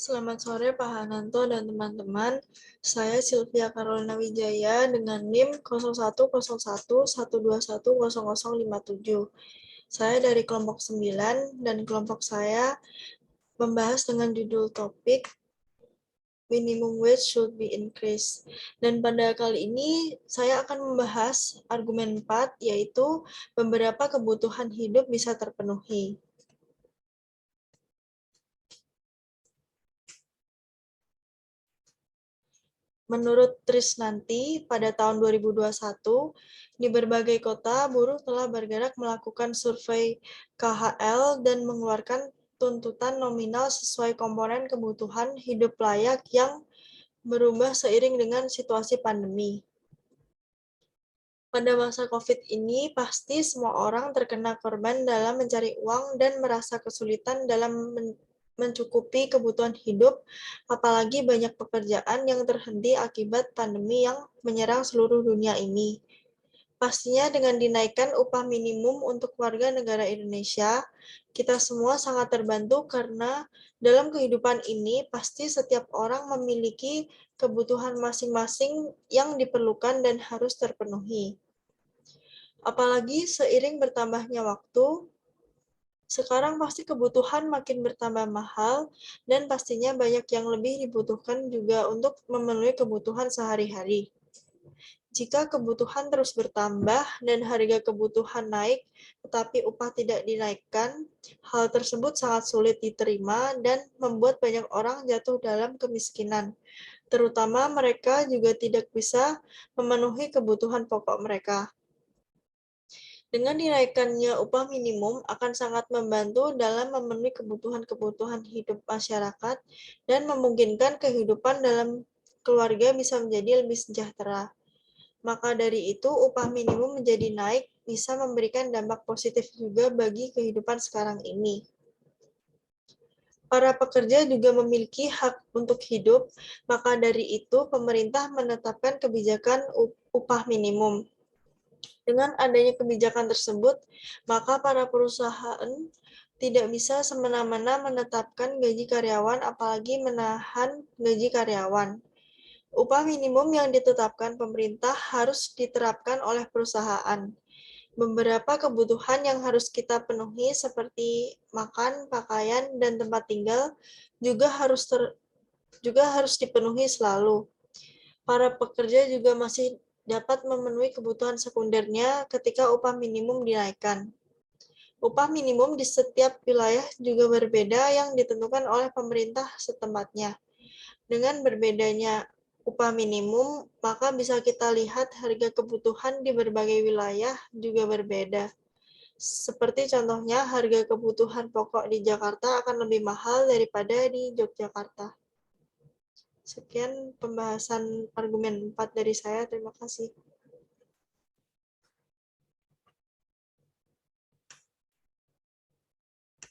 Selamat sore Pak Hananto dan teman-teman. Saya Sylvia Carolina Wijaya dengan NIM 010112100057. Saya dari kelompok 9 dan kelompok saya membahas dengan judul topik Minimum Wage Should Be Increased. Dan pada kali ini saya akan membahas argumen 4, yaitu beberapa kebutuhan hidup bisa terpenuhi. Menurut Trisnanti, pada tahun 2021, di berbagai kota, buruh telah bergerak melakukan survei KHL dan mengeluarkan tuntutan nominal sesuai komponen kebutuhan hidup layak yang berubah seiring dengan situasi pandemi. Pada masa COVID ini, pasti semua orang terkena korban dalam mencari uang dan merasa kesulitan dalam mencukupi kebutuhan hidup, apalagi banyak pekerjaan yang terhenti akibat pandemi yang menyerang seluruh dunia ini. Pastinya dengan dinaikkan upah minimum untuk warga negara Indonesia, kita semua sangat terbantu karena dalam kehidupan ini pasti setiap orang memiliki kebutuhan masing-masing yang diperlukan dan harus terpenuhi. Apalagi seiring bertambahnya waktu, sekarang pasti kebutuhan makin bertambah mahal dan pastinya banyak yang lebih dibutuhkan juga untuk memenuhi kebutuhan sehari-hari. Jika kebutuhan terus bertambah dan harga kebutuhan naik, tetapi upah tidak dinaikkan, hal tersebut sangat sulit diterima dan membuat banyak orang jatuh dalam kemiskinan. Terutama mereka juga tidak bisa memenuhi kebutuhan pokok mereka. Dengan dinaikannya upah minimum akan sangat membantu dalam memenuhi kebutuhan-kebutuhan hidup masyarakat dan memungkinkan kehidupan dalam keluarga bisa menjadi lebih sejahtera. Maka dari itu, upah minimum menjadi naik bisa memberikan dampak positif juga bagi kehidupan sekarang ini. Para pekerja juga memiliki hak untuk hidup, maka dari itu pemerintah menetapkan kebijakan upah minimum. Dengan adanya kebijakan tersebut, maka para perusahaan tidak bisa semena-mena menetapkan gaji karyawan, apalagi menahan gaji karyawan. Upah minimum yang ditetapkan pemerintah harus diterapkan oleh perusahaan. Beberapa kebutuhan yang harus kita penuhi seperti makan, pakaian, dan tempat tinggal juga harus dipenuhi selalu. Para pekerja juga masih dapat memenuhi kebutuhan sekundernya ketika upah minimum dinaikkan. Upah minimum di setiap wilayah juga berbeda yang ditentukan oleh pemerintah setempatnya. Dengan berbedanya upah minimum, maka bisa kita lihat harga kebutuhan di berbagai wilayah juga berbeda. Seperti contohnya, harga kebutuhan pokok di Jakarta akan lebih mahal daripada di Yogyakarta. Sekian pembahasan argumen 4 dari saya. Terima kasih.